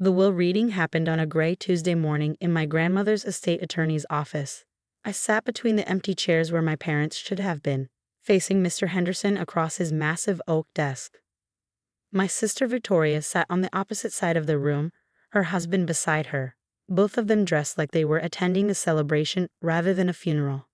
The will reading happened on a gray Tuesday morning in my grandmother's estate attorney's office. I sat between the empty chairs where my parents should have been, facing Mr. Henderson across his massive oak desk. My sister Victoria sat on the opposite side of the room, her husband beside her, both of them dressed like they were attending a celebration rather than a funeral.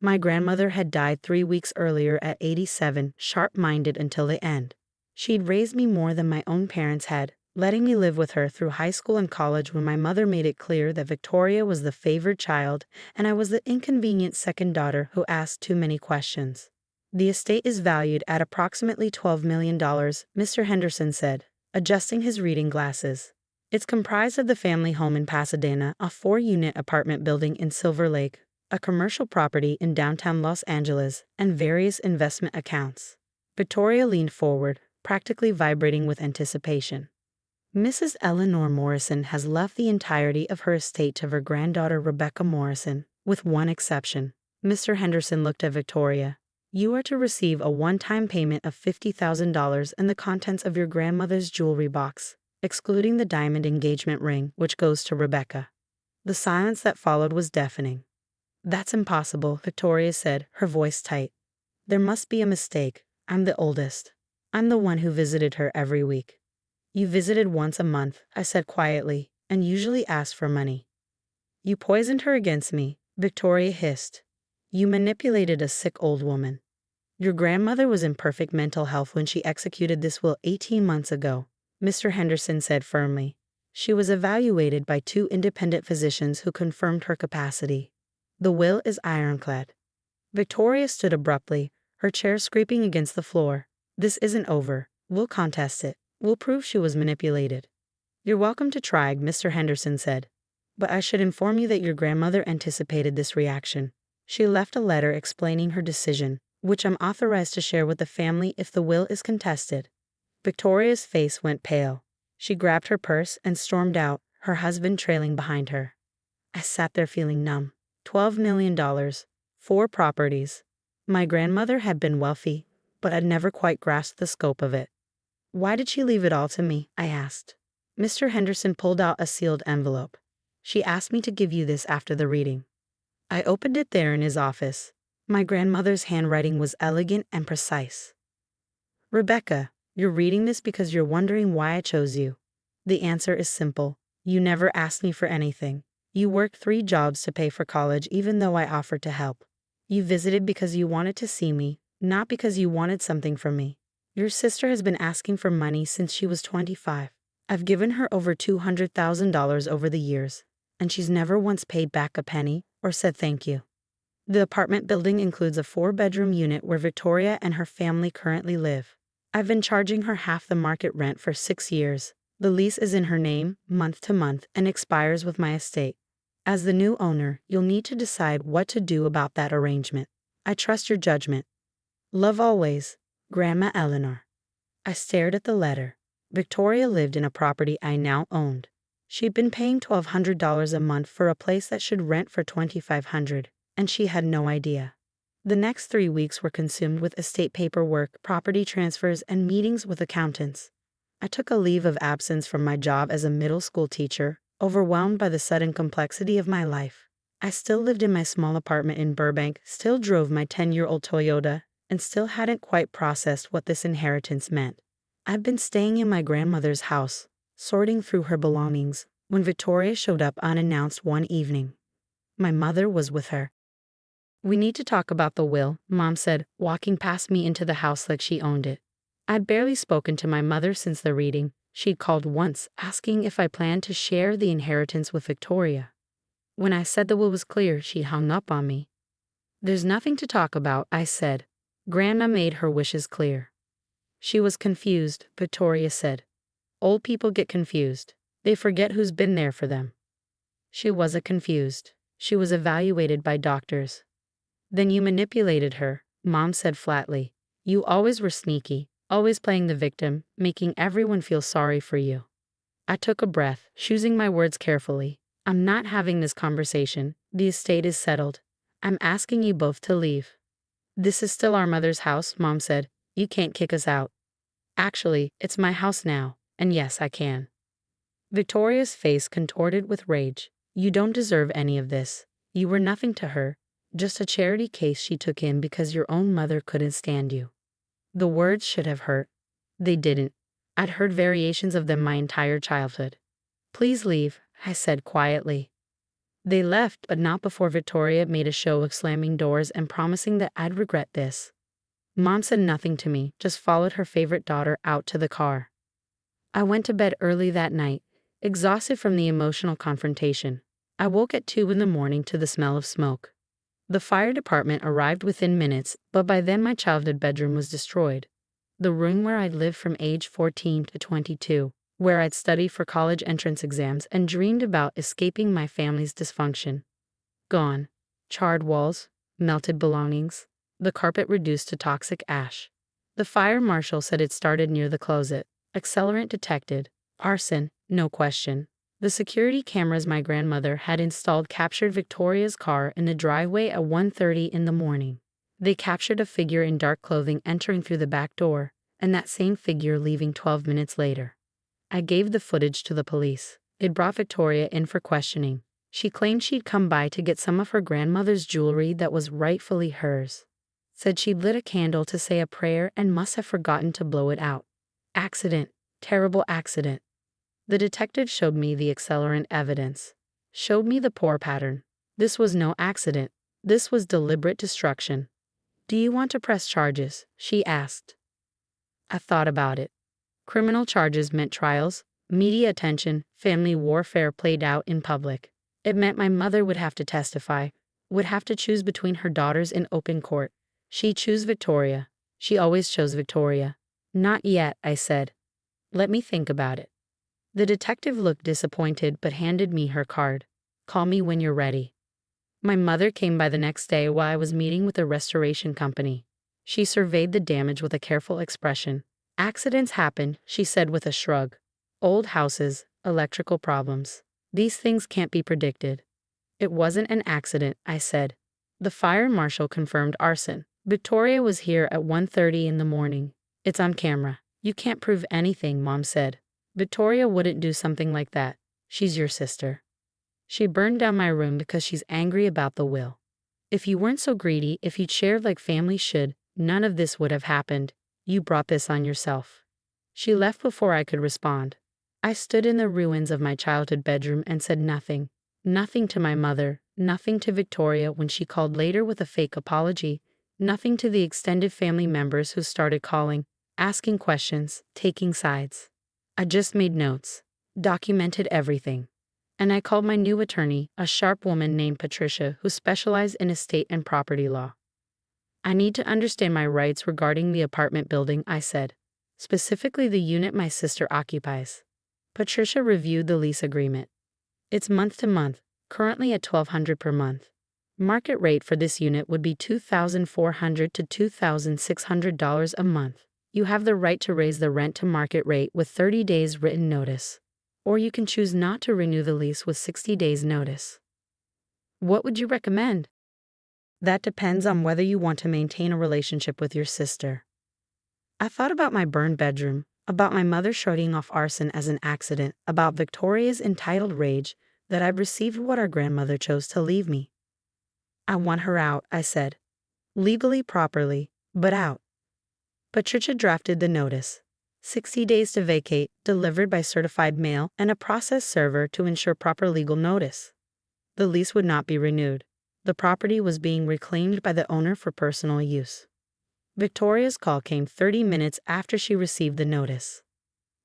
My grandmother had died 3 weeks earlier at 87, sharp-minded until the end. She'd raised me more than my own parents had, letting me live with her through high school and college when my mother made it clear that Victoria was the favored child and I was the inconvenient second daughter who asked too many questions. The estate is valued at approximately $12 million, Mr. Henderson said, adjusting his reading glasses. It's comprised of the family home in Pasadena, a 4-unit apartment building in Silver Lake, a commercial property in downtown Los Angeles, and various investment accounts. Victoria leaned forward, practically vibrating with anticipation. Mrs. Eleanor Morrison has left the entirety of her estate to her granddaughter Rebecca Morrison, with one exception. Mr. Henderson looked at Victoria. You are to receive a one-time payment of $50,000 and the contents of your grandmother's jewelry box, excluding the diamond engagement ring, which goes to Rebecca. The silence that followed was deafening. That's impossible, Victoria said, her voice tight. There must be a mistake. I'm the oldest. I'm the one who visited her every week. You visited once a month, I said quietly, and usually asked for money. You poisoned her against me, Victoria hissed. You manipulated a sick old woman. Your grandmother was in perfect mental health when she executed this will 18 months ago, Mr. Henderson said firmly. She was evaluated by 2 independent physicians who confirmed her capacity. The will is ironclad. Victoria stood abruptly, her chair scraping against the floor. This isn't over. We'll contest it. We'll prove she was manipulated. You're welcome to try, Mr. Henderson said. But I should inform you that your grandmother anticipated this reaction. She left a letter explaining her decision, which I'm authorized to share with the family if the will is contested. Victoria's face went pale. She grabbed her purse and stormed out, her husband trailing behind her. I sat there feeling numb. $12 million. 4 properties. My grandmother had been wealthy, but I'd never quite grasped the scope of it. Why did she leave it all to me? I asked. Mr. Henderson pulled out a sealed envelope. She asked me to give you this after the reading. I opened it there in his office. My grandmother's handwriting was elegant and precise. Rebecca, you're reading this because you're wondering why I chose you. The answer is simple. You never asked me for anything. You worked 3 jobs to pay for college even though I offered to help. You visited because you wanted to see me, not because you wanted something from me. Your sister has been asking for money since she was 25. I've given her over $200,000 over the years, and she's never once paid back a penny or said thank you. The apartment building includes a 4-bedroom unit where Victoria and her family currently live. I've been charging her half the market rent for 6 years. The lease is in her name, month to month, and expires with my estate. As the new owner, you'll need to decide what to do about that arrangement. I trust your judgment. Love always, Grandma Eleanor. I stared at the letter. Victoria lived in a property I now owned. She'd been paying $1,200 a month for a place that should rent for $2,500, and she had no idea. The next 3 weeks were consumed with estate paperwork, property transfers, and meetings with accountants. I took a leave of absence from my job as a middle school teacher, overwhelmed by the sudden complexity of my life. I still lived in my small apartment in Burbank, still drove my 10-year-old Toyota, and still hadn't quite processed what this inheritance meant. I'd been staying in my grandmother's house, sorting through her belongings, when Victoria showed up unannounced one evening. My mother was with her. We need to talk about the will, Mom said, walking past me into the house like she owned it. I'd barely spoken to my mother since the reading. She'd called once, asking if I planned to share the inheritance with Victoria. When I said the will was clear, she hung up on me. There's nothing to talk about, I said. Grandma made her wishes clear. She was confused, Victoria said. Old people get confused. They forget who's been there for them. She wasn't confused. She was evaluated by doctors. Then you manipulated her, Mom said flatly. You always were sneaky, always playing the victim, making everyone feel sorry for you. I took a breath, choosing my words carefully. I'm not having this conversation. The estate is settled. I'm asking you both to leave. This is still our mother's house, Mom said. You can't kick us out. Actually, it's my house now, and yes, I can. Victoria's face contorted with rage. You don't deserve any of this. You were nothing to her, just a charity case she took in because your own mother couldn't stand you. The words should have hurt. They didn't. I'd heard variations of them my entire childhood. Please leave, I said quietly. They left, but not before Victoria made a show of slamming doors and promising that I'd regret this. Mom said nothing to me, just followed her favorite daughter out to the car. I went to bed early that night, exhausted from the emotional confrontation. I woke at 2 in the morning to the smell of smoke. The fire department arrived within minutes, but by then my childhood bedroom was destroyed. The room where I'd lived from age 14 to 22, where I'd studied for college entrance exams and dreamed about escaping my family's dysfunction. Gone. Charred walls, melted belongings, the carpet reduced to toxic ash. The fire marshal said it started near the closet. Accelerant detected. Arson, no question. The security cameras my grandmother had installed captured Victoria's car in the driveway at 1:30 in the morning. They captured a figure in dark clothing entering through the back door, and that same figure leaving 12 minutes later. I gave the footage to the police. They brought Victoria in for questioning. She claimed she'd come by to get some of her grandmother's jewelry that was rightfully hers. Said she'd lit a candle to say a prayer and must have forgotten to blow it out. Accident. Terrible accident. The detective showed me the accelerant evidence. Showed me the pour pattern. This was no accident. This was deliberate destruction. Do you want to press charges? She asked. I thought about it. Criminal charges meant trials, media attention, family warfare played out in public. It meant my mother would have to testify, would have to choose between her daughters in open court. She'd choose Victoria. She always chose Victoria. Not yet, I said. Let me think about it. The detective looked disappointed but handed me her card. Call me when you're ready. My mother came by the next day while I was meeting with a restoration company. She surveyed the damage with a careful expression. Accidents happen, she said with a shrug. Old houses, electrical problems. These things can't be predicted. It wasn't an accident, I said. The fire marshal confirmed arson. Victoria was here at 1:30 in the morning. It's on camera. You can't prove anything, Mom said. Victoria wouldn't do something like that. She's your sister. She burned down my room because she's angry about the will. If you weren't so greedy, if you'd shared like family should, none of this would have happened. You brought this on yourself. She left before I could respond. I stood in the ruins of my childhood bedroom and said nothing. Nothing to my mother, nothing to Victoria when she called later with a fake apology, nothing to the extended family members who started calling, asking questions, taking sides. I just made notes, documented everything. And I called my new attorney, a sharp woman named Patricia who specialized in estate and property law. I need to understand my rights regarding the apartment building, I said. Specifically the unit my sister occupies. Patricia reviewed the lease agreement. It's month to month, currently at $1,200 per month. Market rate for this unit would be $2,400 to $2,600 a month. You have the right to raise the rent to market rate with 30 days written notice. Or you can choose not to renew the lease with 60 days notice. What would you recommend? That depends on whether you want to maintain a relationship with your sister. I thought about my burned bedroom, about my mother shrugging off arson as an accident, about Victoria's entitled rage that I'd received what our grandmother chose to leave me. I want her out, I said. Legally, properly, but out. Patricia drafted the notice. 60 days to vacate, delivered by certified mail, and a process server to ensure proper legal notice. The lease would not be renewed. The property was being reclaimed by the owner for personal use. Victoria's call came 30 minutes after she received the notice.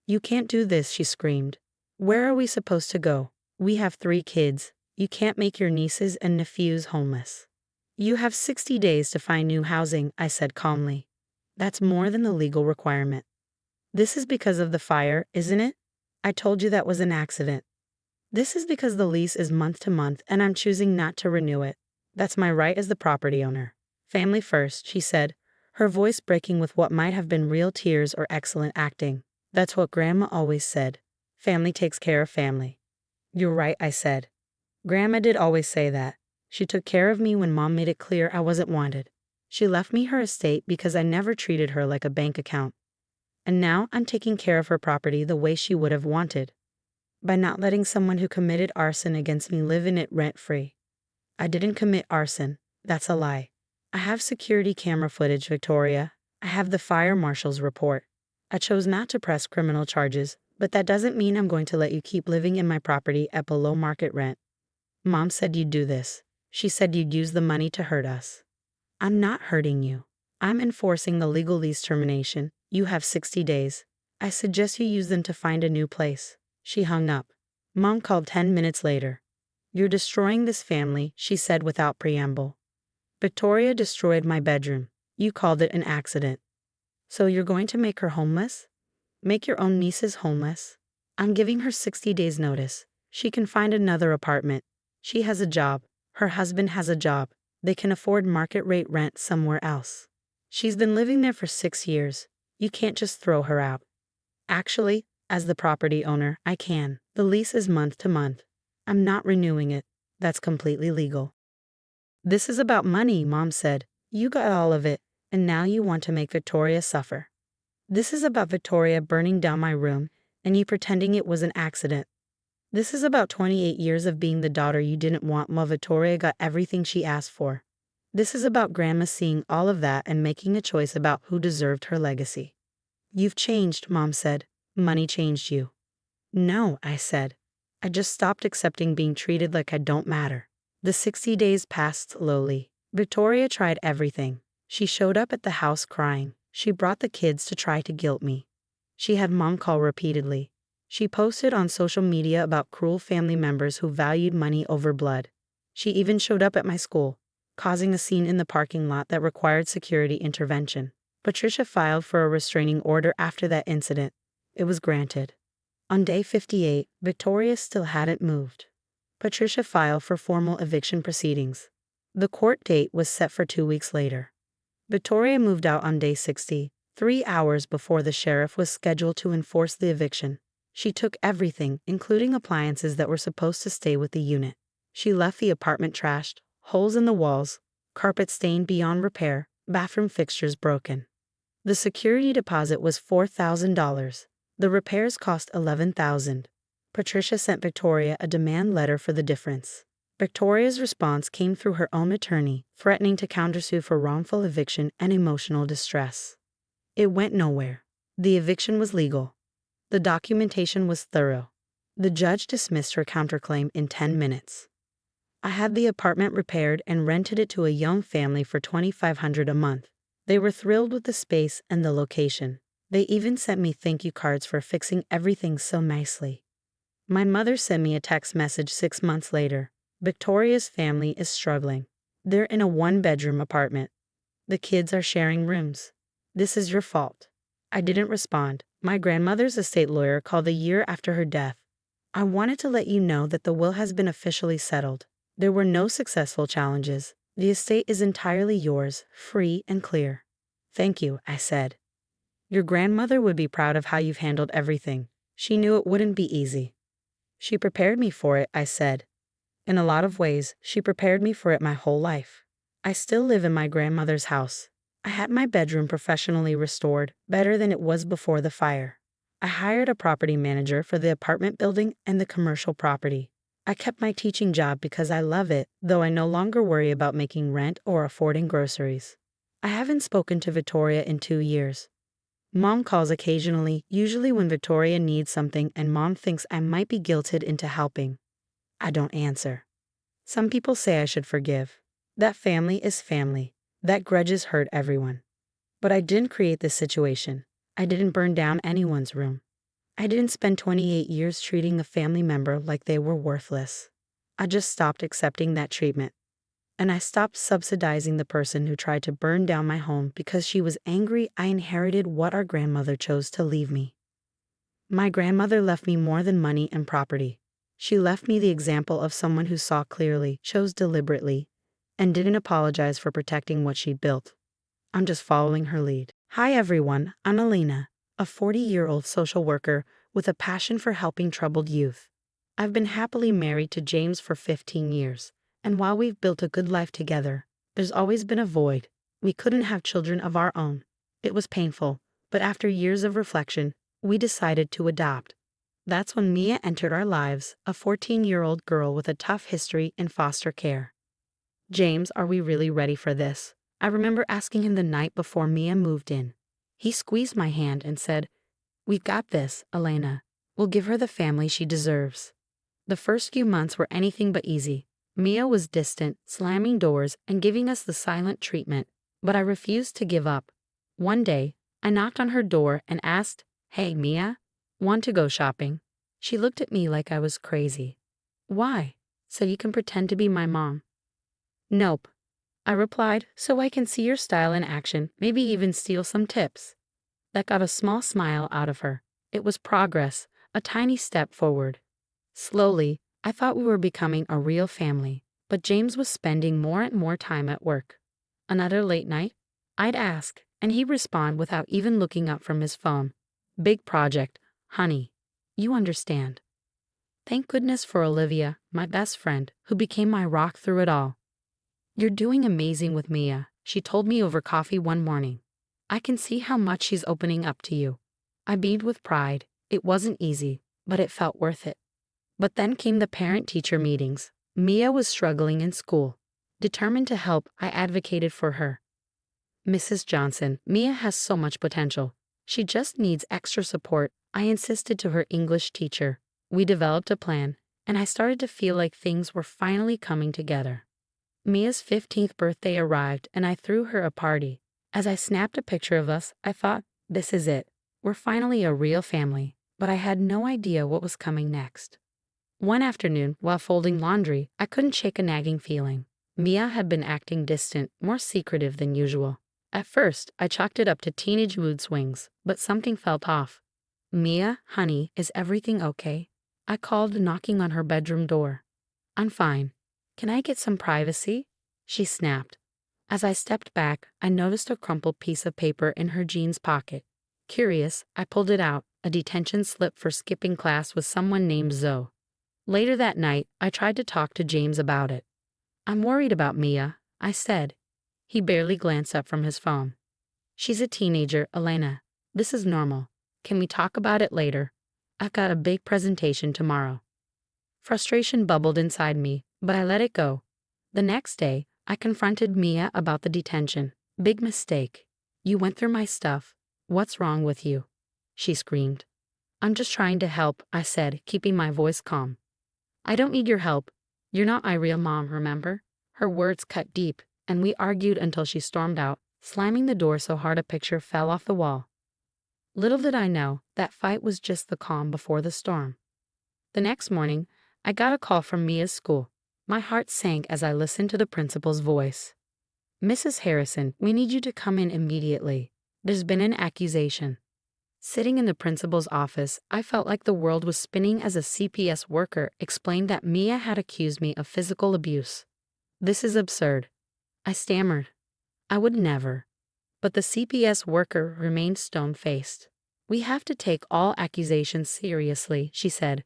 You can't do this, she screamed. Where are we supposed to go? We have 3 kids. You can't make your nieces and nephews homeless. You have 60 days to find new housing, I said calmly. That's more than the legal requirement. This is because of the fire, isn't it? I told you that was an accident. This is because the lease is month to month and I'm choosing not to renew it. That's my right as the property owner. Family first, she said, her voice breaking with what might have been real tears or excellent acting. That's what Grandma always said. Family takes care of family. You're right, I said. Grandma did always say that. She took care of me when Mom made it clear I wasn't wanted. She left me her estate because I never treated her like a bank account. And now I'm taking care of her property the way she would have wanted. By not letting someone who committed arson against me live in it rent-free. I didn't commit arson. That's a lie. I have security camera footage, Victoria. I have the fire marshal's report. I chose not to press criminal charges, but that doesn't mean I'm going to let you keep living in my property at below market rent. Mom said you'd do this. She said you'd use the money to hurt us. I'm not hurting you. I'm enforcing the legal lease termination. You have 60 days. I suggest you use them to find a new place. She hung up. Mom called 10 minutes later. You're destroying this family, she said without preamble. Victoria destroyed my bedroom. You called it an accident. So you're going to make her homeless? Make your own nieces homeless? I'm giving her 60 days notice. She can find another apartment. She has a job. Her husband has a job. They can afford market rate rent somewhere else. She's been living there for 6 years. You can't just throw her out. Actually, as the property owner, I can. The lease is month to month. I'm not renewing it. That's completely legal. This is about money, Mom said. You got all of it, and now you want to make Victoria suffer. This is about Victoria burning down my room, and you pretending it was an accident. This is about 28 years of being the daughter you didn't want while Victoria got everything she asked for. This is about Grandma seeing all of that and making a choice about who deserved her legacy. You've changed, Mom said. Money changed you. No, I said. I just stopped accepting being treated like I don't matter. The 60 days passed slowly. Victoria tried everything. She showed up at the house crying. She brought the kids to try to guilt me. She had Mom call repeatedly. She posted on social media about cruel family members who valued money over blood. She even showed up at my school, causing a scene in the parking lot that required security intervention. Patricia filed for a restraining order after that incident. It was granted. On day 58, Victoria still hadn't moved. Patricia filed for formal eviction proceedings. The court date was set for 2 weeks later. Victoria moved out on day 60, 3 hours before the sheriff was scheduled to enforce the eviction. She took everything, including appliances that were supposed to stay with the unit. She left the apartment trashed, holes in the walls, carpet stained beyond repair, bathroom fixtures broken. The security deposit was $4,000. The repairs cost $11,000. Patricia sent Victoria a demand letter for the difference. Victoria's response came through her own attorney, threatening to countersue for wrongful eviction and emotional distress. It went nowhere. The eviction was legal. The documentation was thorough. The judge dismissed her counterclaim in 10 minutes. I had the apartment repaired and rented it to a young family for $2,500 a month. They were thrilled with the space and the location. They even sent me thank you cards for fixing everything so nicely. My mother sent me a text message 6 months later. Victoria's family is struggling. They're in a 1-bedroom apartment. The kids are sharing rooms. This is your fault. I didn't respond. My grandmother's estate lawyer called the year after her death. I wanted to let you know that the will has been officially settled. There were no successful challenges. The estate is entirely yours, free and clear. Thank you, I said. Your grandmother would be proud of how you've handled everything. She knew it wouldn't be easy. She prepared me for it, I said. In a lot of ways, she prepared me for it my whole life. I still live in my grandmother's house. I had my bedroom professionally restored, better than it was before the fire. I hired a property manager for the apartment building and the commercial property. I kept my teaching job because I love it, though I no longer worry about making rent or affording groceries. I haven't spoken to Victoria in 2 years. Mom calls occasionally, usually when Victoria needs something and Mom thinks I might be guilted into helping. I don't answer. Some people say I should forgive. That family is family. That grudges hurt everyone. But I didn't create this situation. I didn't burn down anyone's room. I didn't spend 28 years treating a family member like they were worthless. I just stopped accepting that treatment. And I stopped subsidizing the person who tried to burn down my home because she was angry I inherited what our grandmother chose to leave me. My grandmother left me more than money and property. She left me the example of someone who saw clearly, chose deliberately, and didn't apologize for protecting what she built. I'm just following her lead. Hi everyone, I'm Alina, a 40-year-old social worker with a passion for helping troubled youth. I've been happily married to James for 15 years. And while we've built a good life together, there's always been a void. We couldn't have children of our own. It was painful, but after years of reflection, we decided to adopt. That's when Mia entered our lives, a 14-year-old girl with a tough history in foster care. James, are we really ready for this? I remember asking him the night before Mia moved in. He squeezed my hand and said, "We've got this, Elena. We'll give her the family she deserves." The first few months were anything but easy. Mia was distant, slamming doors and giving us the silent treatment, but I refused to give up. One day, I knocked on her door and asked, "Hey, Mia, want to go shopping?" She looked at me like I was crazy. "Why?" "So you can pretend to be my mom." "Nope," I replied, "so I can see your style in action, maybe even steal some tips." That got a small smile out of her. It was progress, a tiny step forward. Slowly, I thought we were becoming a real family, but James was spending more and more time at work. Another late night? I'd ask, and he'd respond without even looking up from his phone. "Big project, honey. You understand." Thank goodness for Olivia, my best friend, who became my rock through it all. "You're doing amazing with Mia," she told me over coffee one morning. "I can see how much she's opening up to you." I beamed with pride. It wasn't easy, but it felt worth it. But then came the parent-teacher meetings. Mia was struggling in school. Determined to help, I advocated for her. "Mrs. Johnson, Mia has so much potential. She just needs extra support," I insisted to her English teacher. We developed a plan, and I started to feel like things were finally coming together. Mia's 15th birthday arrived, and I threw her a party. As I snapped a picture of us, I thought, this is it. We're finally a real family, but I had no idea what was coming next. One afternoon, while folding laundry, I couldn't shake a nagging feeling. Mia had been acting distant, more secretive than usual. At first, I chalked it up to teenage mood swings, but something felt off. "Mia, honey, is everything okay?" I called, knocking on her bedroom door. "I'm fine. Can I get some privacy?" she snapped. As I stepped back, I noticed a crumpled piece of paper in her jeans pocket. Curious, I pulled it out, a detention slip for skipping class with someone named Zoe. Later that night, I tried to talk to James about it. "I'm worried about Mia," I said. He barely glanced up from his phone. "She's a teenager, Elena. This is normal. Can we talk about it later? I've got a big presentation tomorrow." Frustration bubbled inside me, but I let it go. The next day, I confronted Mia about the detention. "Big mistake. You went through my stuff. What's wrong with you?" she screamed. "I'm just trying to help," I said, keeping my voice calm. "I don't need your help. You're not my real mom, remember?" Her words cut deep, and we argued until she stormed out, slamming the door so hard a picture fell off the wall. Little did I know, that fight was just the calm before the storm. The next morning, I got a call from Mia's school. My heart sank as I listened to the principal's voice. "Mrs. Harrison, we need you to come in immediately. There's been an accusation." Sitting in the principal's office, I felt like the world was spinning as a CPS worker explained that Mia had accused me of physical abuse. "This is absurd," I stammered. "I would never." But the CPS worker remained stone-faced. "We have to take all accusations seriously," she said.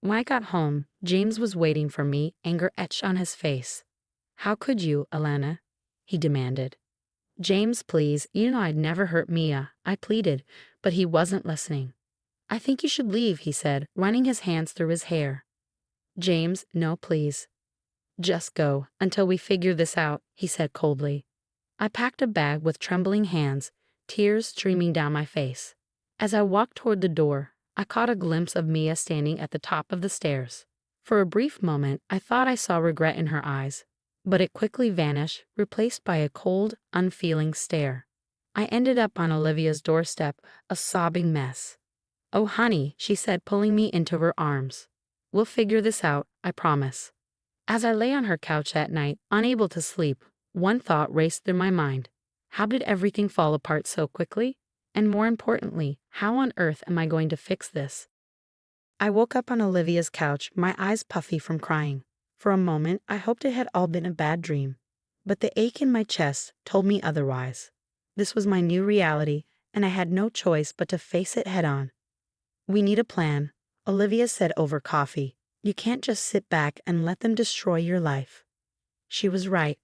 When I got home, James was waiting for me, anger etched on his face. "How could you, Elena?" he demanded. "James, please, you know I'd never hurt Mia," I pleaded, but he wasn't listening. "I think you should leave," he said, running his hands through his hair. "James, no, please." "Just go, until we figure this out," he said coldly. I packed a bag with trembling hands, tears streaming down my face. As I walked toward the door, I caught a glimpse of Mia standing at the top of the stairs. For a brief moment, I thought I saw regret in her eyes, but it quickly vanished, replaced by a cold, unfeeling stare. I ended up on Olivia's doorstep, a sobbing mess. "Oh, honey," she said, pulling me into her arms. "We'll figure this out, I promise." As I lay on her couch that night, unable to sleep, one thought raced through my mind. How did everything fall apart so quickly? And more importantly, how on earth am I going to fix this? I woke up on Olivia's couch, my eyes puffy from crying. For a moment, I hoped it had all been a bad dream. But the ache in my chest told me otherwise. This was my new reality, and I had no choice but to face it head on. "We need a plan," Olivia said over coffee. "You can't just sit back and let them destroy your life." She was right.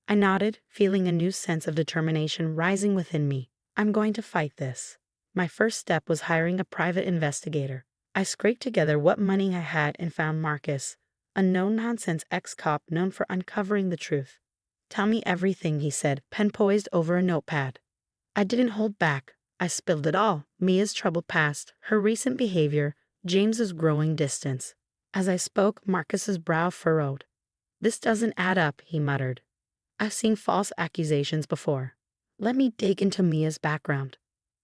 I nodded, feeling a new sense of determination rising within me. "I'm going to fight this." My first step was hiring a private investigator. I scraped together what money I had and found Marcus, a no-nonsense ex-cop known for uncovering the truth. "Tell me everything," he said, pen poised over a notepad. I didn't hold back. I spilled it all: Mia's troubled past, her recent behavior, James's growing distance. As I spoke, Marcus's brow furrowed. "This doesn't add up," he muttered. "I've seen false accusations before. Let me dig into Mia's background."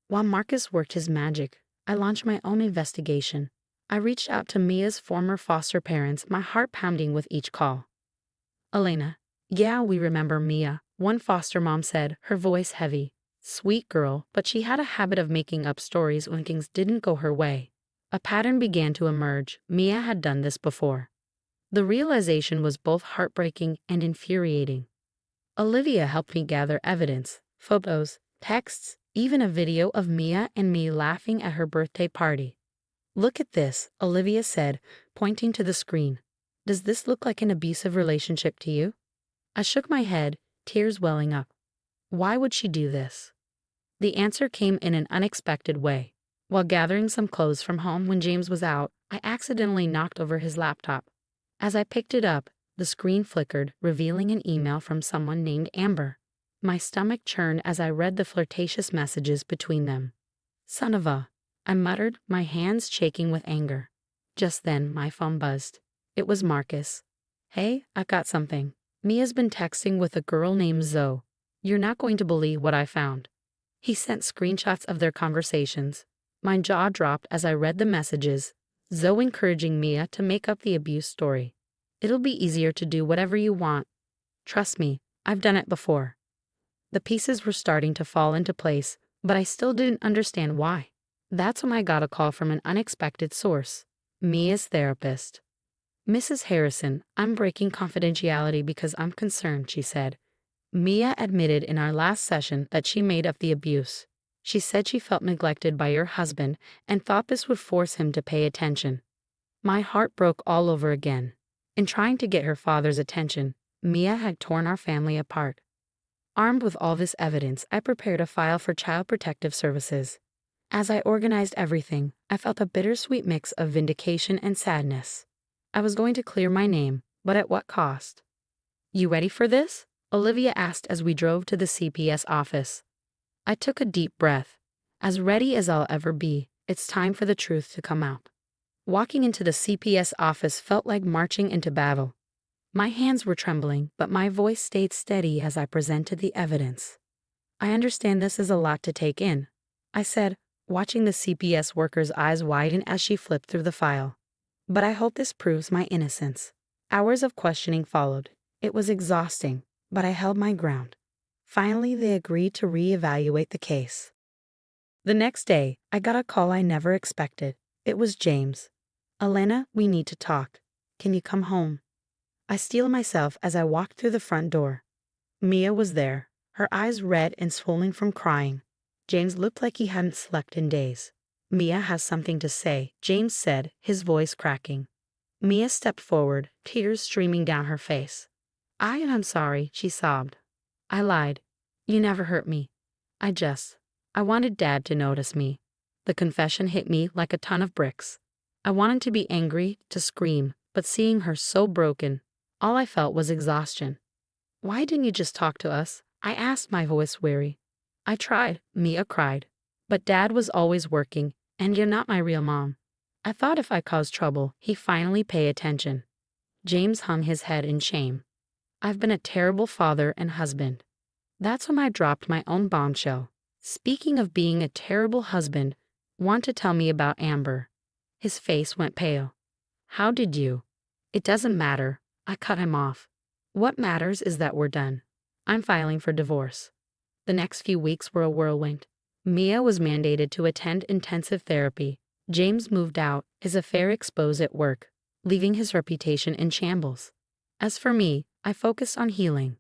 While Marcus worked his magic, I launched my own investigation. I reached out to Mia's former foster parents, my heart pounding with each call. "Elena." "Yeah, we remember Mia," one foster mom said, her voice heavy. "Sweet girl, but she had a habit of making up stories when things didn't go her way." A pattern began to emerge. Mia had done this before. The realization was both heartbreaking and infuriating. Olivia helped me gather evidence: photos, texts, even a video of Mia and me laughing at her birthday party. "Look at this," Olivia said, pointing to the screen. "Does this look like an abusive relationship to you?" I shook my head, tears welling up. Why would she do this? The answer came in an unexpected way. While gathering some clothes from home when James was out, I accidentally knocked over his laptop. As I picked it up, the screen flickered, revealing an email from someone named Amber. My stomach churned as I read the flirtatious messages between them. "Son of a," I muttered, my hands shaking with anger. Just then, my phone buzzed. It was Marcus. "Hey, I got something. Mia's been texting with a girl named Zoe. You're not going to believe what I found." He sent screenshots of their conversations. My jaw dropped as I read the messages. Zoe encouraging Mia to make up the abuse story. "It'll be easier to do whatever you want. Trust me, I've done it before." The pieces were starting to fall into place, but I still didn't understand why. That's when I got a call from an unexpected source: Mia's therapist. "Mrs. Harrison, I'm breaking confidentiality because I'm concerned," she said. "Mia admitted in our last session that she made up the abuse. She said she felt neglected by your husband and thought this would force him to pay attention." My heart broke all over again. In trying to get her father's attention, Mia had torn our family apart. Armed with all this evidence, I prepared a file for Child Protective Services. As I organized everything, I felt a bittersweet mix of vindication and sadness. I was going to clear my name, but at what cost? "You ready for this?" Olivia asked as we drove to the CPS office. I took a deep breath. As ready as I'll ever be. It's time for the truth to come out. Walking into the CPS office felt like marching into battle. My hands were trembling, but my voice stayed steady as I presented the evidence. "I understand this is a lot to take in," I said, watching the CPS worker's eyes widen as she flipped through the file. "But I hope this proves my innocence." Hours of questioning followed. It was exhausting, but I held my ground. Finally, they agreed to reevaluate the case. The next day, I got a call I never expected. It was James. "Elena, we need to talk. Can you come home?" I steeled myself as I walked through the front door. Mia was there, her eyes red and swollen from crying. James looked like he hadn't slept in days. "Mia has something to say," James said, his voice cracking. Mia stepped forward, tears streaming down her face. I'm sorry," she sobbed. I lied. "You never hurt me. I wanted Dad to notice me." The confession hit me like a ton of bricks. I wanted to be angry, to scream, but seeing her so broken, all I felt was exhaustion. "Why didn't you just talk to us?" I asked, my voice weary. "I tried," Mia cried. "But Dad was always working, and you're not my real mom. I thought if I caused trouble, he'd finally pay attention." James hung his head in shame. "I've been a terrible father and husband." That's when I dropped my own bombshell. "Speaking of being a terrible husband, want to tell me about Amber?" His face went pale. "How did you?" "It doesn't matter." I cut him off. "What matters is that we're done. I'm filing for divorce." The next few weeks were a whirlwind. Mia was mandated to attend intensive therapy. James moved out, his affair exposed at work, leaving his reputation in shambles. As for me, I focused on healing.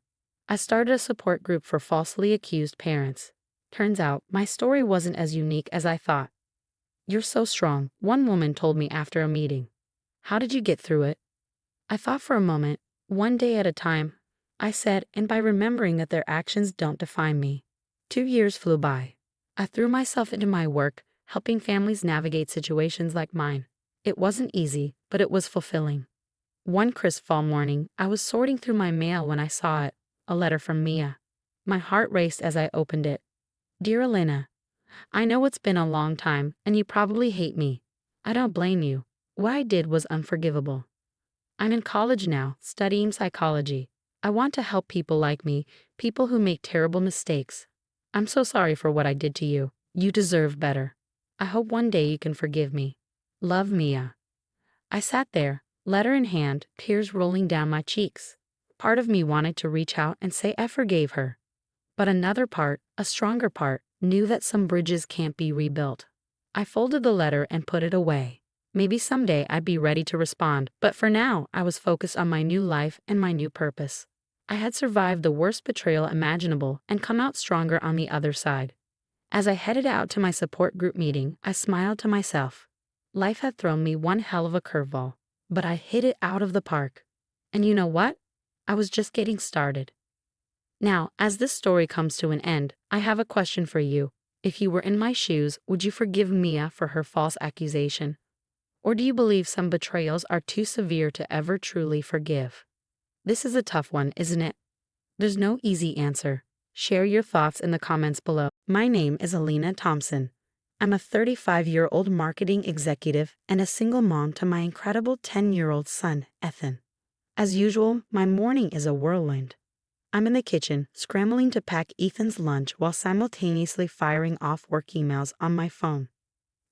I started a support group for falsely accused parents. Turns out, my story wasn't as unique as I thought. "You're so strong," one woman told me after a meeting. "How did you get through it?" I thought for a moment. "One day at a time," I said, "and by remembering that their actions don't define me." 2 years flew by. I threw myself into my work, helping families navigate situations like mine. It wasn't easy, but it was fulfilling. One crisp fall morning, I was sorting through my mail when I saw it, a letter from Mia. My heart raced as I opened it. Dear Elena, I know it's been a long time, and you probably hate me. I don't blame you. What I did was unforgivable. I'm in college now, studying psychology. I want to help people like me, people who make terrible mistakes. I'm so sorry for what I did to you. You deserve better. I hope one day you can forgive me. Love, Mia. I sat there, letter in hand, tears rolling down my cheeks. Part of me wanted to reach out and say I forgave her. But another part, a stronger part, knew that some bridges can't be rebuilt. I folded the letter and put it away. Maybe someday I'd be ready to respond, but for now I was focused on my new life and my new purpose. I had survived the worst betrayal imaginable and come out stronger on the other side. As I headed out to my support group meeting, I smiled to myself. Life had thrown me one hell of a curveball, but I hit it out of the park. And you know what? I was just getting started. Now, as this story comes to an end, I have a question for you. If you were in my shoes, would you forgive Mia for her false accusation? Or do you believe some betrayals are too severe to ever truly forgive? This is a tough one, isn't it? There's no easy answer. Share your thoughts in the comments below. My name is Alina Thompson. I'm a 35-year-old marketing executive and a single mom to my incredible 10-year-old son, Ethan. As usual, my morning is a whirlwind. I'm in the kitchen, scrambling to pack Ethan's lunch while simultaneously firing off work emails on my phone.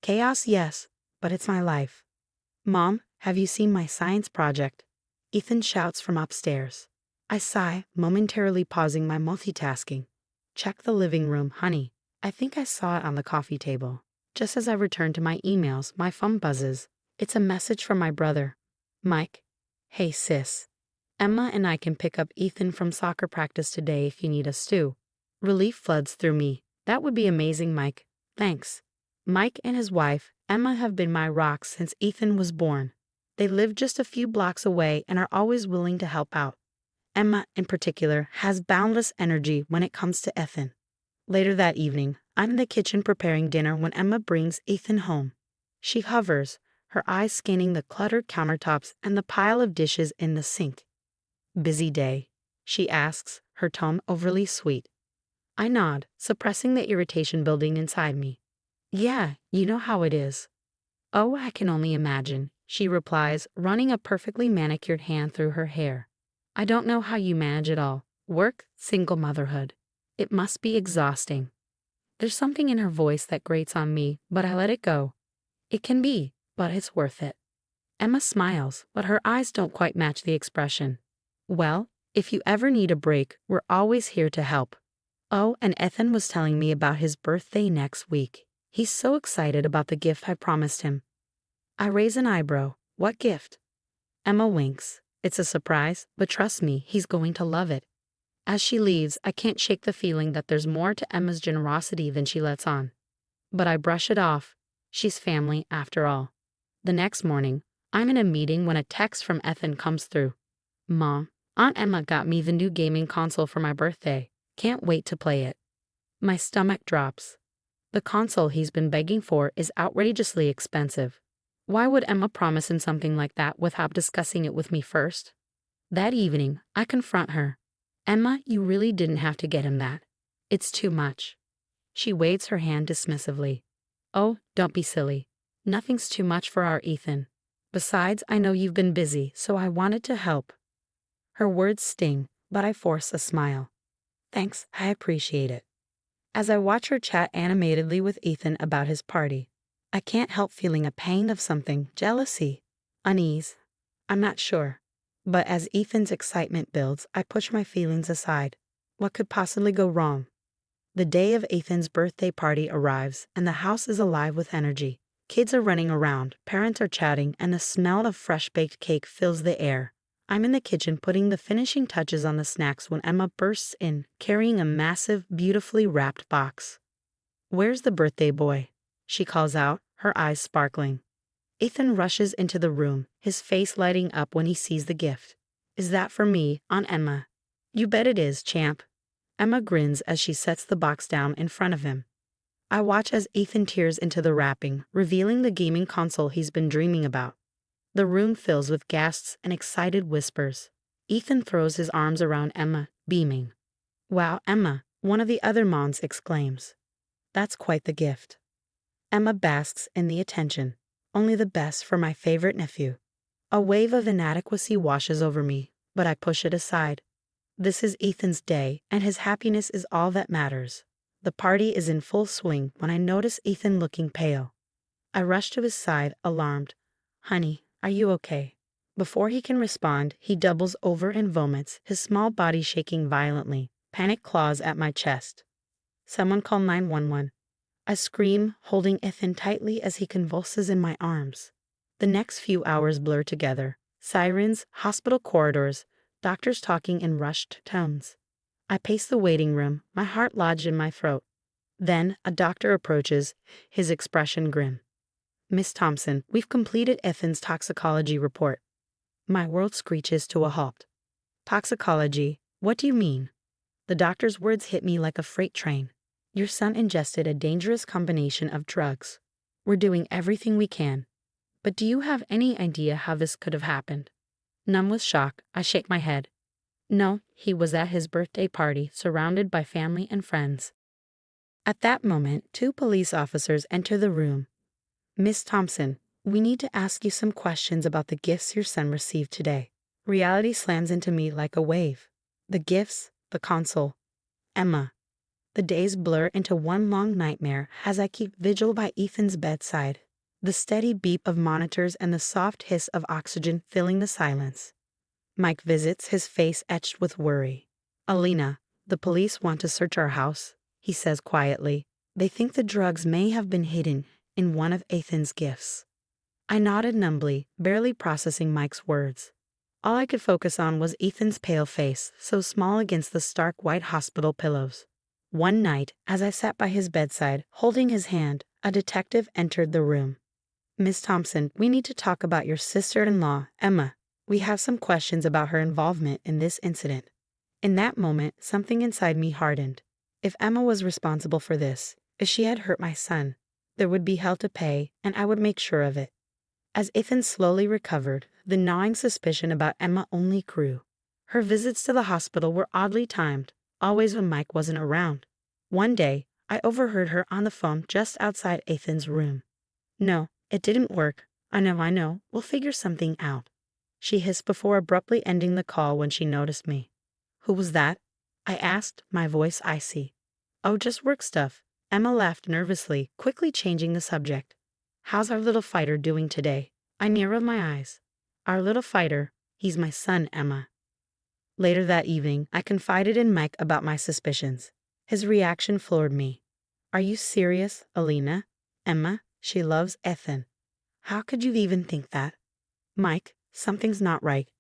Chaos, yes, but it's my life. Mom, have you seen my science project? Ethan shouts from upstairs. I sigh, momentarily pausing my multitasking. Check the living room, honey. I think I saw it on the coffee table. Just as I return to my emails, my phone buzzes. It's a message from my brother. Mike. Hey sis. Emma and I can pick up Ethan from soccer practice today if you need us to. Relief floods through me. That would be amazing, Mike. Thanks. Mike and his wife, Emma, have been my rock since Ethan was born. They live just a few blocks away and are always willing to help out. Emma, in particular, has boundless energy when it comes to Ethan. Later that evening, I'm in the kitchen preparing dinner when Emma brings Ethan home. She hovers, her eyes scanning the cluttered countertops and the pile of dishes in the sink. Busy day? She asks, her tone overly sweet. I nod, suppressing the irritation building inside me. Yeah, you know how it is. Oh, I can only imagine, she replies, running a perfectly manicured hand through her hair. I don't know how you manage it all. Work, single motherhood. It must be exhausting. There's something in her voice that grates on me, but I let it go. It can be, but it's worth it. Emma smiles, but her eyes don't quite match the expression. Well, if you ever need a break, we're always here to help. Oh, and Ethan was telling me about his birthday next week. He's so excited about the gift I promised him. I raise an eyebrow. What gift? Emma winks. It's a surprise, but trust me, he's going to love it. As she leaves, I can't shake the feeling that there's more to Emma's generosity than she lets on. But I brush it off. She's family, after all. The next morning, I'm in a meeting when a text from Ethan comes through. Mom, Aunt Emma got me the new gaming console for my birthday. Can't wait to play it. My stomach drops. The console he's been begging for is outrageously expensive. Why would Emma promise him something like that without discussing it with me first? That evening, I confront her. Emma, you really didn't have to get him that. It's too much. She waves her hand dismissively. Oh, don't be silly. Nothing's too much for our Ethan. Besides, I know you've been busy, so I wanted to help. Her words sting, but I force a smile. Thanks, I appreciate it. As I watch her chat animatedly with Ethan about his party, I can't help feeling a pang of something, jealousy, unease. I'm not sure. But as Ethan's excitement builds, I push my feelings aside. What could possibly go wrong? The day of Ethan's birthday party arrives, and the house is alive with energy. Kids are running around, parents are chatting, and the smell of fresh-baked cake fills the air. I'm in the kitchen putting the finishing touches on the snacks when Emma bursts in, carrying a massive, beautifully wrapped box. Where's the birthday boy? She calls out, her eyes sparkling. Ethan rushes into the room, his face lighting up when he sees the gift. Is that for me, Aunt Emma? You bet it is, champ. Emma grins as she sets the box down in front of him. I watch as Ethan tears into the wrapping, revealing the gaming console he's been dreaming about. The room fills with gasps and excited whispers. Ethan throws his arms around Emma, beaming. "Wow, Emma," one of the other moms exclaims. "That's quite the gift." Emma basks in the attention. Only the best for my favorite nephew. A wave of inadequacy washes over me, but I push it aside. This is Ethan's day, and his happiness is all that matters. The party is in full swing when I notice Ethan looking pale. I rush to his side, alarmed. "Honey, are you okay?" Before he can respond, he doubles over and vomits, his small body shaking violently. Panic claws at my chest. "Someone call 911. I scream, holding Ethan tightly as he convulses in my arms. The next few hours blur together. Sirens, hospital corridors, doctors talking in rushed tones. I pace the waiting room, my heart lodged in my throat. Then a doctor approaches, his expression grim. "Miss Thompson, we've completed Ethan's toxicology report." My world screeches to a halt. "Toxicology? What do you mean?" The doctor's words hit me like a freight train. "Your son ingested a dangerous combination of drugs. We're doing everything we can. But do you have any idea how this could have happened?" Numb with shock, I shake my head. No, he was at his birthday party, surrounded by family and friends. At that moment, 2 police officers enter the room. "Miss Thompson, we need to ask you some questions about the gifts your son received today." Reality slams into me like a wave. The gifts, the console, Emma. The days blur into one long nightmare as I keep vigil by Ethan's bedside. The steady beep of monitors and the soft hiss of oxygen filling the silence. Mike visits, his face etched with worry. "Alina, the police want to search our house," he says quietly. "They think the drugs may have been hidden in one of Ethan's gifts." I nodded numbly, barely processing Mike's words. All I could focus on was Ethan's pale face, so small against the stark white hospital pillows. One night, as I sat by his bedside, holding his hand, a detective entered the room. "Miss Thompson, we need to talk about your sister-in-law, Emma. We have some questions about her involvement in this incident." In that moment, something inside me hardened. If Emma was responsible for this, if she had hurt my son, there would be hell to pay, and I would make sure of it. As Ethan slowly recovered, the gnawing suspicion about Emma only grew. Her visits to the hospital were oddly timed, always when Mike wasn't around. One day, I overheard her on the phone just outside Ethan's room. "No, it didn't work. I know. We'll figure something out," she hissed before abruptly ending the call when she noticed me. "Who was that?" I asked, my voice icy. "Oh, just work stuff." Emma laughed nervously, quickly changing the subject. "How's our little fighter doing today?" I narrowed my eyes. "Our little fighter? He's my son, Emma." Later that evening, I confided in Mike about my suspicions. His reaction floored me. "Are you serious, Alina? Emma, she loves Ethan. How could you even think that?" "Mike, something's not right.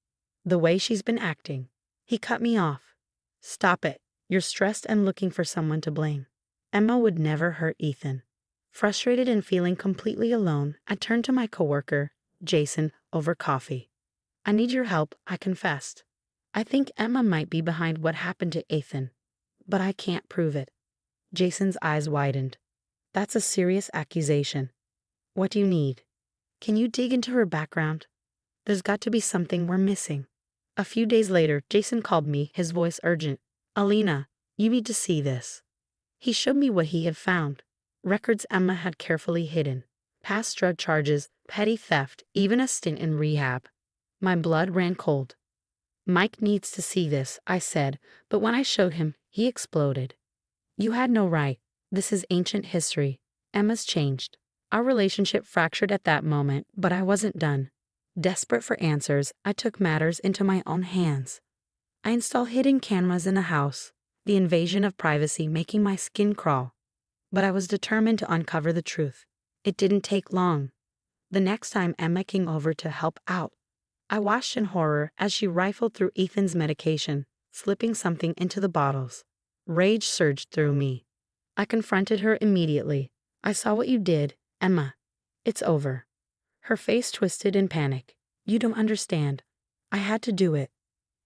The way she's been acting." He cut me off. "Stop it. You're stressed and looking for someone to blame. Emma would never hurt Ethan." Frustrated and feeling completely alone, I turned to my coworker, Jason, over coffee. "I need your help," I confessed. "I think Emma might be behind what happened to Ethan, but I can't prove it." Jason's eyes widened. "That's a serious accusation. What do you need? Can you dig into her background? There's got to be something we're missing." A few days later, Jason called me, his voice urgent. "Alina, you need to see this." He showed me what he had found. Records Emma had carefully hidden. Past drug charges, petty theft, even a stint in rehab. My blood ran cold. "Mike needs to see this," I said, but when I showed him, he exploded. "You had no right. This is ancient history. Emma's changed." Our relationship fractured at that moment, but I wasn't done. Desperate for answers, I took matters into my own hands. I installed hidden cameras in the house, the invasion of privacy making my skin crawl. But I was determined to uncover the truth. It didn't take long. The next time Emma came over to help out, I watched in horror as she rifled through Ethan's medication, slipping something into the bottles. Rage surged through me. I confronted her immediately. "I saw what you did, Emma. It's over." Her face twisted in panic. "You don't understand. I had to do it."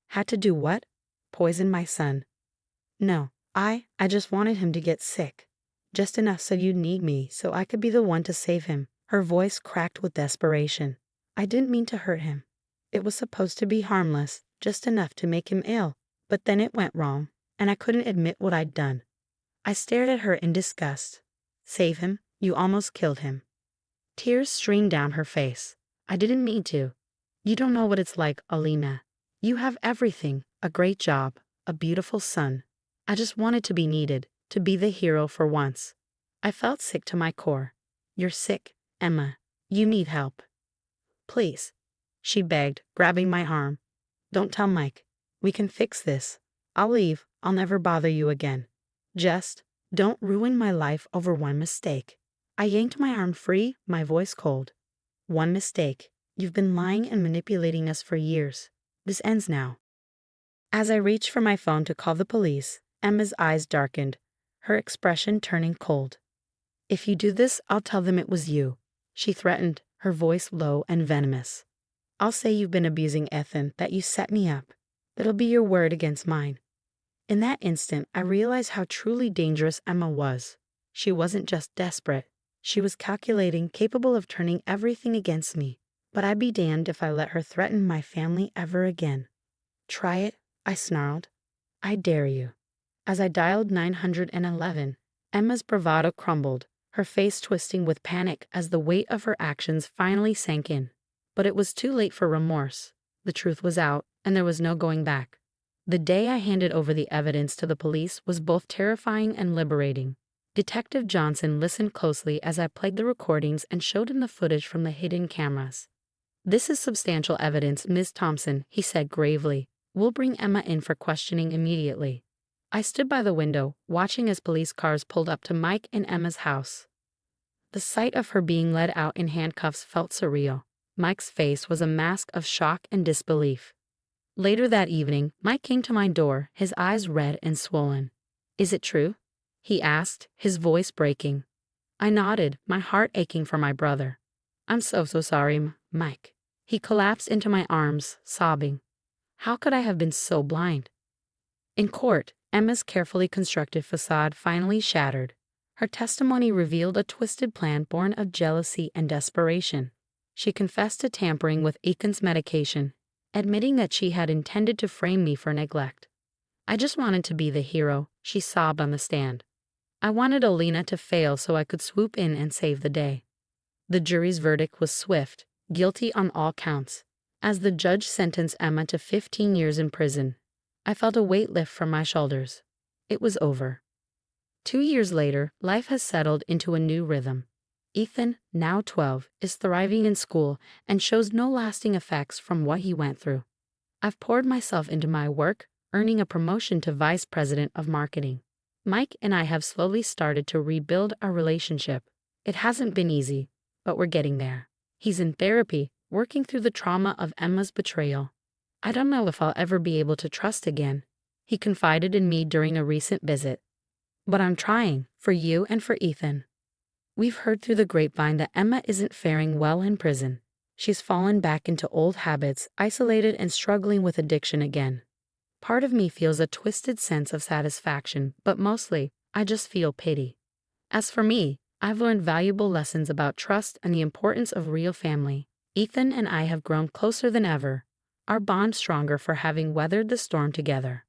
"Had to do what?" "Poison my son." "No, I just wanted him to get sick." Just enough so you'd need me, so I could be the one to save him. Her voice cracked with desperation. I didn't mean to hurt him. It was supposed to be harmless, just enough to make him ill. But then it went wrong, and I couldn't admit what I'd done. I stared at her in disgust. Save him? You almost killed him. Tears streamed down her face. I didn't mean to. You don't know what it's like, Alina. You have everything, a great job, a beautiful son. I just wanted to be needed, to be the hero for once. I felt sick to my core. You're sick, Emma. You need help. Please, she begged, grabbing my arm. Don't tell Mike. We can fix this. I'll leave. I'll never bother you again. Just don't ruin my life over one mistake. I yanked my arm free, my voice cold. One mistake. You've been lying and manipulating us for years. This ends now. As I reached for my phone to call the police, Emma's eyes darkened, her expression turning cold. If you do this, I'll tell them it was you, she threatened, her voice low and venomous. I'll say you've been abusing Ethan, that you set me up. It'll be your word against mine. In that instant, I realized how truly dangerous Emma was. She wasn't just desperate. She was calculating, capable of turning everything against me. But I'd be damned if I let her threaten my family ever again. Try it, I snarled. I dare you. As I dialed 911, Emma's bravado crumbled, her face twisting with panic as the weight of her actions finally sank in. But it was too late for remorse. The truth was out, and there was no going back. The day I handed over the evidence to the police was both terrifying and liberating. Detective Johnson listened closely as I played the recordings and showed him the footage from the hidden cameras. This is substantial evidence, Ms. Thompson, he said gravely. We'll bring Emma in for questioning immediately. I stood by the window, watching as police cars pulled up to Mike and Emma's house. The sight of her being led out in handcuffs felt surreal. Mike's face was a mask of shock and disbelief. Later that evening, Mike came to my door, his eyes red and swollen. Is it true? He asked, his voice breaking. I nodded, my heart aching for my brother. I'm so sorry, Mike. He collapsed into my arms, sobbing. How could I have been so blind? In court, Emma's carefully constructed facade finally shattered. Her testimony revealed a twisted plan born of jealousy and desperation. She confessed to tampering with Ethan's medication, admitting that she had intended to frame me for neglect. I just wanted to be the hero, she sobbed on the stand. I wanted Alina to fail so I could swoop in and save the day. The jury's verdict was swift, guilty on all counts. As the judge sentenced Emma to 15 years in prison, I felt a weight lift from my shoulders. It was over. 2 years later, life has settled into a new rhythm. Ethan, now 12, is thriving in school and shows no lasting effects from what he went through. I've poured myself into my work, earning a promotion to vice president of marketing. Mike and I have slowly started to rebuild our relationship. It hasn't been easy, but we're getting there. He's in therapy, working through the trauma of Emma's betrayal. I don't know if I'll ever be able to trust again, he confided in me during a recent visit. But I'm trying, for you and for Ethan. We've heard through the grapevine that Emma isn't faring well in prison. She's fallen back into old habits, isolated and struggling with addiction again. Part of me feels a twisted sense of satisfaction, but mostly, I just feel pity. As for me, I've learned valuable lessons about trust and the importance of real family. Ethan and I have grown closer than ever, our bond stronger for having weathered the storm together.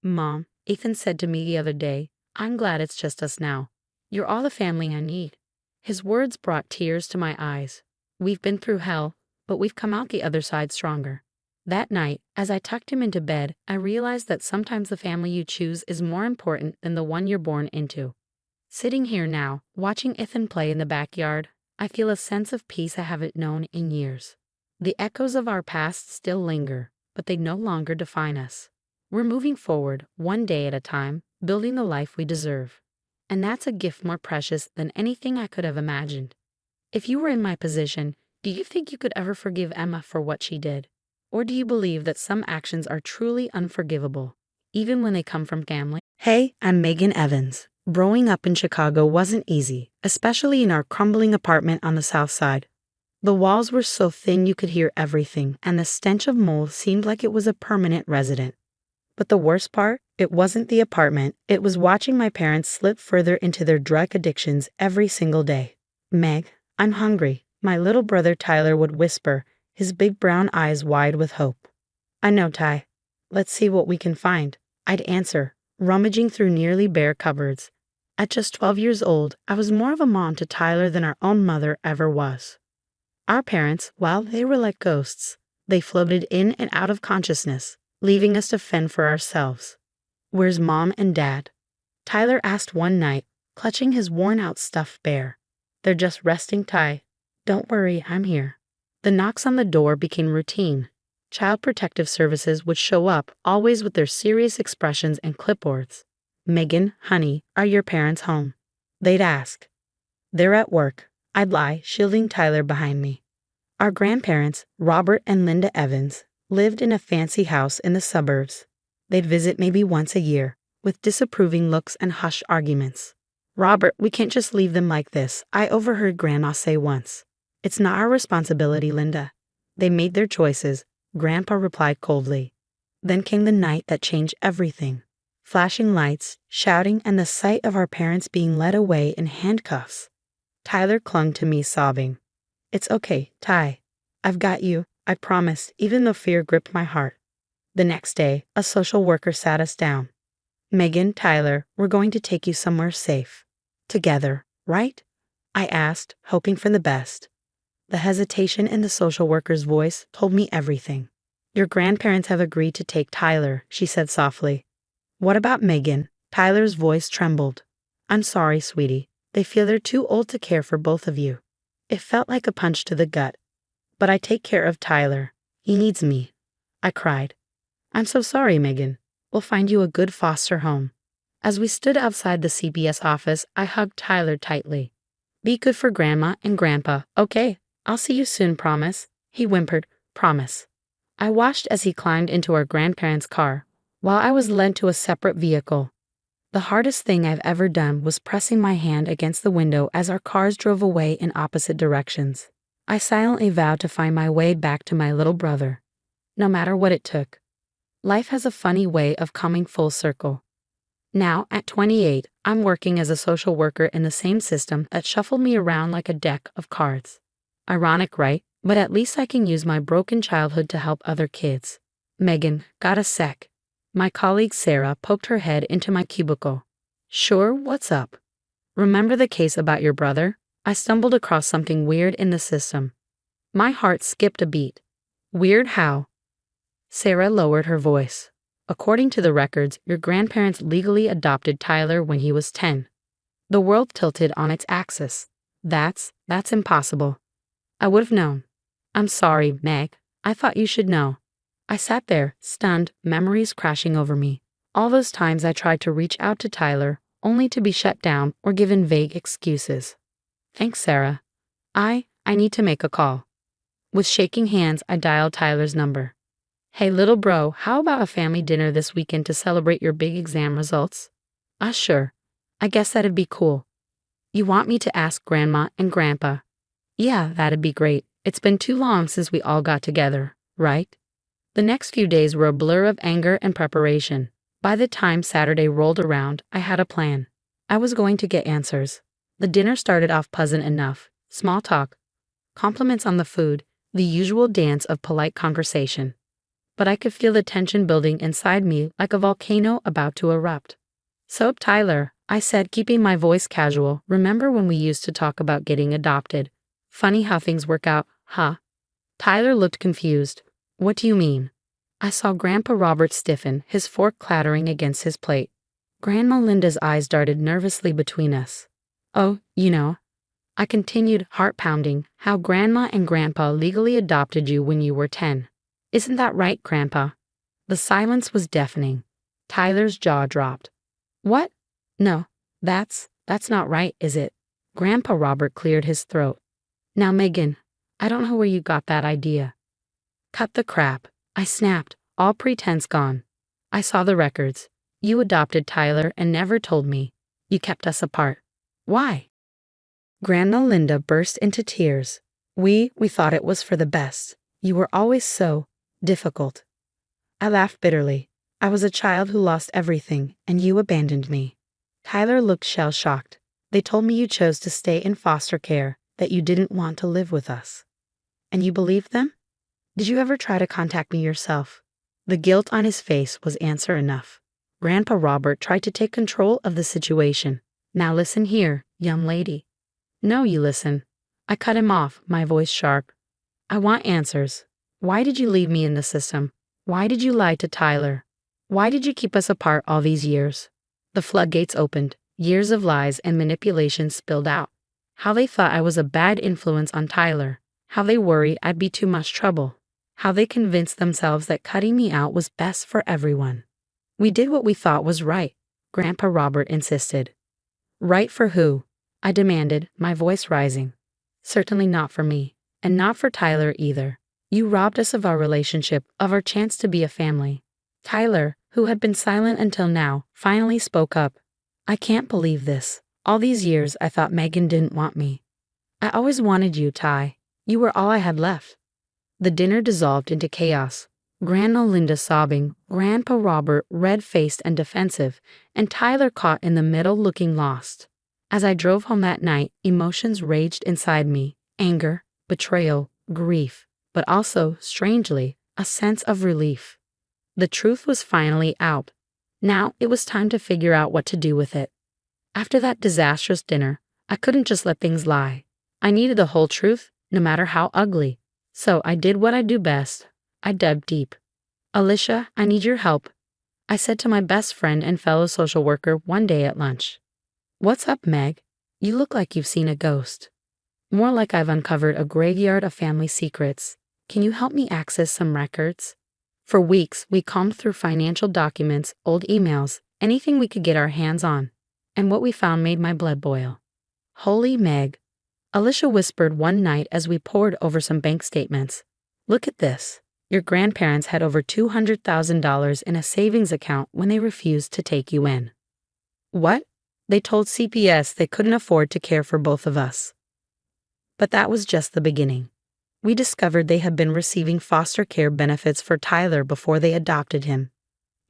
Mom, Ethan said to me the other day, I'm glad it's just us now. You're all the family I need. His words brought tears to my eyes. We've been through hell, but we've come out the other side stronger. That night, as I tucked him into bed, I realized that sometimes the family you choose is more important than the one you're born into. Sitting here now, watching Ethan play in the backyard, I feel a sense of peace I haven't known in years. The echoes of our past still linger, but they no longer define us. We're moving forward, one day at a time, building the life we deserve. And that's a gift more precious than anything I could have imagined. If you were in my position, do you think you could ever forgive Emma for what she did? Or do you believe that some actions are truly unforgivable, even when they come from family? Hey, I'm Megan Evans. Growing up in Chicago wasn't easy, especially in our crumbling apartment on the south side. The walls were so thin you could hear everything, and the stench of mold seemed like it was a permanent resident. But the worst part, it wasn't the apartment, it was watching my parents slip further into their drug addictions every single day. "Meg, I'm hungry," my little brother Tyler would whisper, his big brown eyes wide with hope. "I know, Ty. Let's see what we can find," I'd answer, rummaging through nearly bare cupboards. At just 12 years old, I was more of a mom to Tyler than our own mother ever was. Our parents, well, they were like ghosts. They floated in and out of consciousness, leaving us to fend for ourselves. "Where's Mom and Dad?" Tyler asked one night, clutching his worn-out stuffed bear. "They're just resting, Ty. Don't worry, I'm here." The knocks on the door became routine. Child Protective Services would show up, always with their serious expressions and clipboards. "Megan, honey, are your parents home?" They'd ask. "They're at work," I'd lie, shielding Tyler behind me. Our grandparents, Robert and Linda Evans, lived in a fancy house in the suburbs. They'd visit maybe once a year, with disapproving looks and hushed arguments. "Robert, we can't just leave them like this," I overheard Grandma say once. "It's not our responsibility, Linda. They made their choices," Grandpa replied coldly. Then came the night that changed everything. Flashing lights, shouting, and the sight of our parents being led away in handcuffs. Tyler clung to me, sobbing. "It's okay, Ty. I've got you, I promised, even though fear gripped my heart." The next day, a social worker sat us down. "Megan, Tyler, we're going to take you somewhere safe. Together, right?" I asked, hoping for the best. The hesitation in the social worker's voice told me everything. "Your grandparents have agreed to take Tyler," she said softly. "What about Megan?" Tyler's voice trembled. "I'm sorry, sweetie. They feel they're too old to care for both of you." It felt like a punch to the gut. "But I take care of Tyler. He needs me," I cried. "I'm so sorry, Megan. We'll find you a good foster home." As we stood outside the CPS office, I hugged Tyler tightly. "Be good for Grandma and Grandpa, okay? I'll see you soon, promise," he whimpered. "Promise." I watched as he climbed into our grandparents' car, while I was led to a separate vehicle. The hardest thing I've ever done was pressing my hand against the window as our cars drove away in opposite directions. I silently vowed to find my way back to my little brother, no matter what it took. Life has a funny way of coming full circle. Now, at 28, I'm working as a social worker in the same system that shuffled me around like a deck of cards. Ironic, right? But at least I can use my broken childhood to help other kids. "Megan, got a sec?" My colleague Sarah poked her head into my cubicle. "Sure, what's up?" "Remember the case about your brother?" I stumbled across something weird in the system. My heart skipped a beat. "Weird how?" Sarah lowered her voice. "According to the records, your grandparents legally adopted Tyler when he was 10. The world tilted on its axis. That's impossible." I would have known. "I'm sorry, Meg. I thought you should know." I sat there, stunned, memories crashing over me. All those times I tried to reach out to Tyler, only to be shut down or given vague excuses. "Thanks, Sarah. I need to make a call." With shaking hands, I dialed Tyler's number. "Hey, little bro, how about a family dinner this weekend to celebrate your big exam results?" Sure. I guess that'd be cool." "You want me to ask Grandma and Grandpa?" "Yeah, that'd be great. It's been too long since we all got together, right?" The next few days were a blur of anger and preparation. By the time Saturday rolled around, I had a plan. I was going to get answers. The dinner started off pleasant enough. Small talk, compliments on the food, the usual dance of polite conversation. But I could feel the tension building inside me like a volcano about to erupt. "So, Tyler," I said, keeping my voice casual, "remember when we used to talk about getting adopted? Funny how things work out, huh?" Tyler looked confused. "What do you mean?" I saw Grandpa Robert stiffen, his fork clattering against his plate. Grandma Linda's eyes darted nervously between us. "Oh, you know," I continued, heart pounding, "how Grandma and Grandpa legally adopted you when you were 10. Isn't that right, Grandpa?" The silence was deafening. Tyler's jaw dropped. "What? No, that's not right, is it?" Grandpa Robert cleared his throat. "Now, Megan, I don't know where you got that idea." "Cut the crap," I snapped, all pretense gone. "I saw the records. You adopted Tyler and never told me. You kept us apart. Why?" Grandma Linda burst into tears. We thought it was for the best. You were always so difficult." I laughed bitterly. I was a child who lost everything, and you abandoned me. Tyler looked shell-shocked. They told me you chose to stay in foster care, that you didn't want to live with us. And you believed them? Did you ever try to contact me yourself? The guilt on his face was answer enough. Grandpa Robert tried to take control of the situation. Now listen here, young lady. No, you listen. I cut him off, my voice sharp. I want answers. Why did you leave me in the system? Why did you lie to Tyler? Why did you keep us apart all these years? The floodgates opened. Years of lies and manipulation spilled out. How they thought I was a bad influence on Tyler. How they worried I'd be too much trouble. How they convinced themselves that cutting me out was best for everyone. We did what we thought was right, Grandpa Robert insisted. Right for who? I demanded, my voice rising. Certainly not for me, and not for Tyler either. You robbed us of our relationship, of our chance to be a family. Tyler, who had been silent until now, finally spoke up. I can't believe this. All these years I thought Megan didn't want me. I always wanted you, Ty. You were all I had left. The dinner dissolved into chaos. Grandma Linda sobbing, Grandpa Robert red-faced and defensive, and Tyler caught in the middle looking lost. As I drove home that night, emotions raged inside me. Anger, betrayal, grief, but also, strangely, a sense of relief. The truth was finally out. Now it was time to figure out what to do with it. After that disastrous dinner, I couldn't just let things lie. I needed the whole truth, no matter how ugly. So I did what I do best. I dug deep. Alicia, I need your help, I said to my best friend and fellow social worker one day at lunch. What's up, Meg? You look like you've seen a ghost. More like I've uncovered a graveyard of family secrets. Can you help me access some records? For weeks, we combed through financial documents, old emails, anything we could get our hands on. And what we found made my blood boil. Holy Meg. Alicia whispered one night as we pored over some bank statements. Look at this. Your grandparents had over $200,000 in a savings account when they refused to take you in. What? They told CPS they couldn't afford to care for both of us. But that was just the beginning. We discovered they had been receiving foster care benefits for Tyler before they adopted him.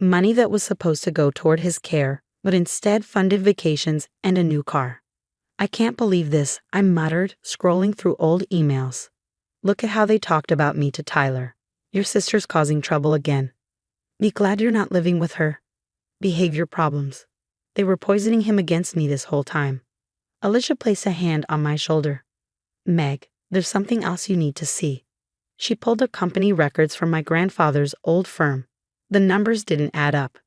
Money that was supposed to go toward his care, but instead funded vacations and a new car. I can't believe this, I muttered, scrolling through old emails. Look at how they talked about me to Tyler. Your sister's causing trouble again. Be glad you're not living with her. Behavior problems. They were poisoning him against me this whole time. Alicia placed a hand on my shoulder. Meg, there's something else you need to see. She pulled up company records from my grandfather's old firm. The numbers didn't add up.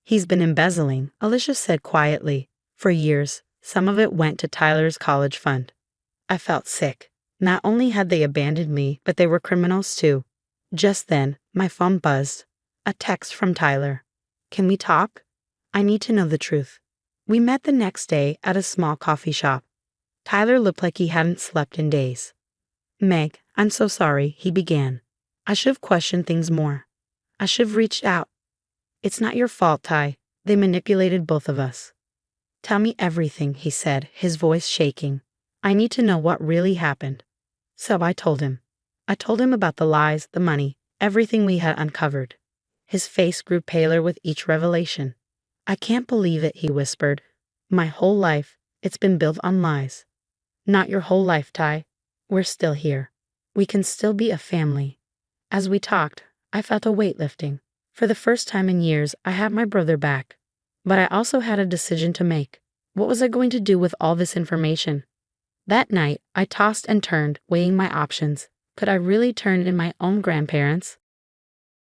He's been embezzling, Alicia said quietly. For years, some of it went to Tyler's college fund. I felt sick. Not only had they abandoned me, but they were criminals too. Just then, my phone buzzed. A text from Tyler. Can we talk? I need to know the truth. We met the next day at a small coffee shop. Tyler looked like he hadn't slept in days. Meg, I'm so sorry, he began. I should have questioned things more. I should have reached out. It's not your fault, Ty. They manipulated both of us. Tell me everything, he said, his voice shaking. I need to know what really happened. So I told him. I told him about the lies, the money, everything we had uncovered. His face grew paler with each revelation. I can't believe it, he whispered. My whole life, it's been built on lies. Not your whole life, Ty. We're still here. We can still be a family. As we talked, I felt a weight lifting. For the first time in years, I had my brother back. But I also had a decision to make. What was I going to do with all this information? That night, I tossed and turned, weighing my options. Could I really turn in my own grandparents?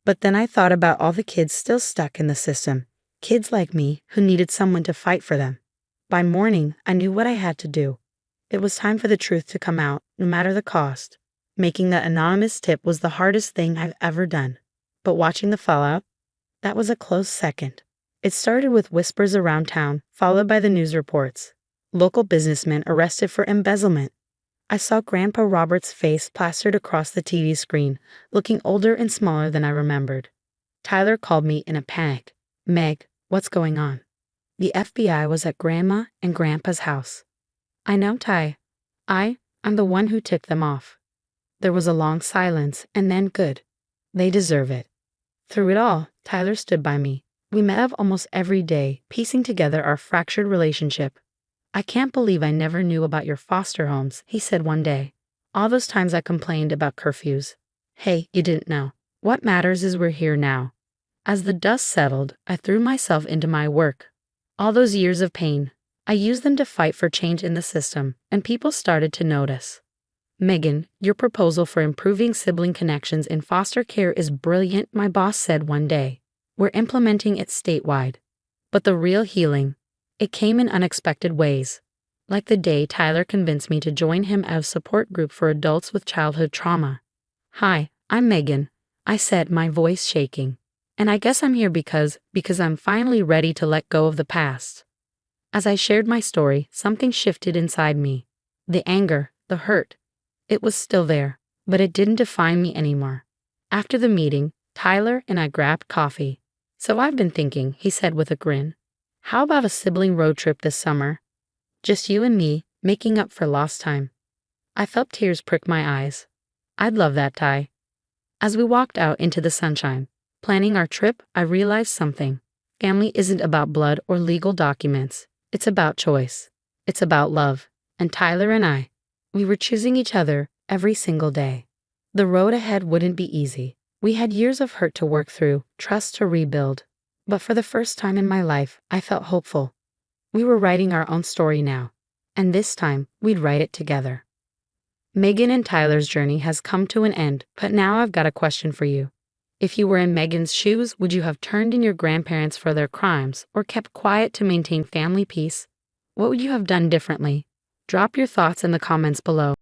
But then I thought about all the kids still stuck in the system. Kids like me who needed someone to fight for them. By morning, I knew what I had to do. It was time for the truth to come out, no matter the cost. Making that anonymous tip was the hardest thing I've ever done. But watching the fallout, that was a close second. It started with whispers around town, followed by the news reports. Local businessmen arrested for embezzlement. I saw Grandpa Robert's face plastered across the TV screen, looking older and smaller than I remembered. Tyler called me in a panic. Meg, what's going on? The FBI was at Grandma and Grandpa's house. I know, Ty. I'm the one who tipped them off. There was a long silence, and then good. They deserve it. Through it all, Tyler stood by me. We met up almost every day, piecing together our fractured relationship. "I can't believe I never knew about your foster homes," he said one day. "All those times I complained about curfews. Hey, you didn't know. What matters is we're here now." As the dust settled, I threw myself into my work. All those years of pain, I used them to fight for change in the system, and people started to notice. "Megan, your proposal for improving sibling connections in foster care is brilliant," my boss said one day. "We're implementing it statewide." But the real healing, it came in unexpected ways. Like the day Tyler convinced me to join him at a support group for adults with childhood trauma. "Hi, I'm Megan," I said, my voice shaking. "And I guess I'm here because I'm finally ready to let go of the past." As I shared my story, something shifted inside me. The anger, the hurt. It was still there, but it didn't define me anymore. After the meeting, Tyler and I grabbed coffee. "So I've been thinking," he said with a grin. "How about a sibling road trip this summer? Just you and me, making up for lost time." I felt tears prick my eyes. "I'd love that, Ty." As we walked out into the sunshine, planning our trip, I realized something. Family isn't about blood or legal documents. It's about choice. It's about love. And Tyler and I, we were choosing each other every single day. The road ahead wouldn't be easy. We had years of hurt to work through, trust to rebuild. But for the first time in my life, I felt hopeful. We were writing our own story now. And this time, we'd write it together. Megan and Tyler's journey has come to an end, but now I've got a question for you. If you were in Megan's shoes, would you have turned in your grandparents for their crimes or kept quiet to maintain family peace? What would you have done differently? Drop your thoughts in the comments below.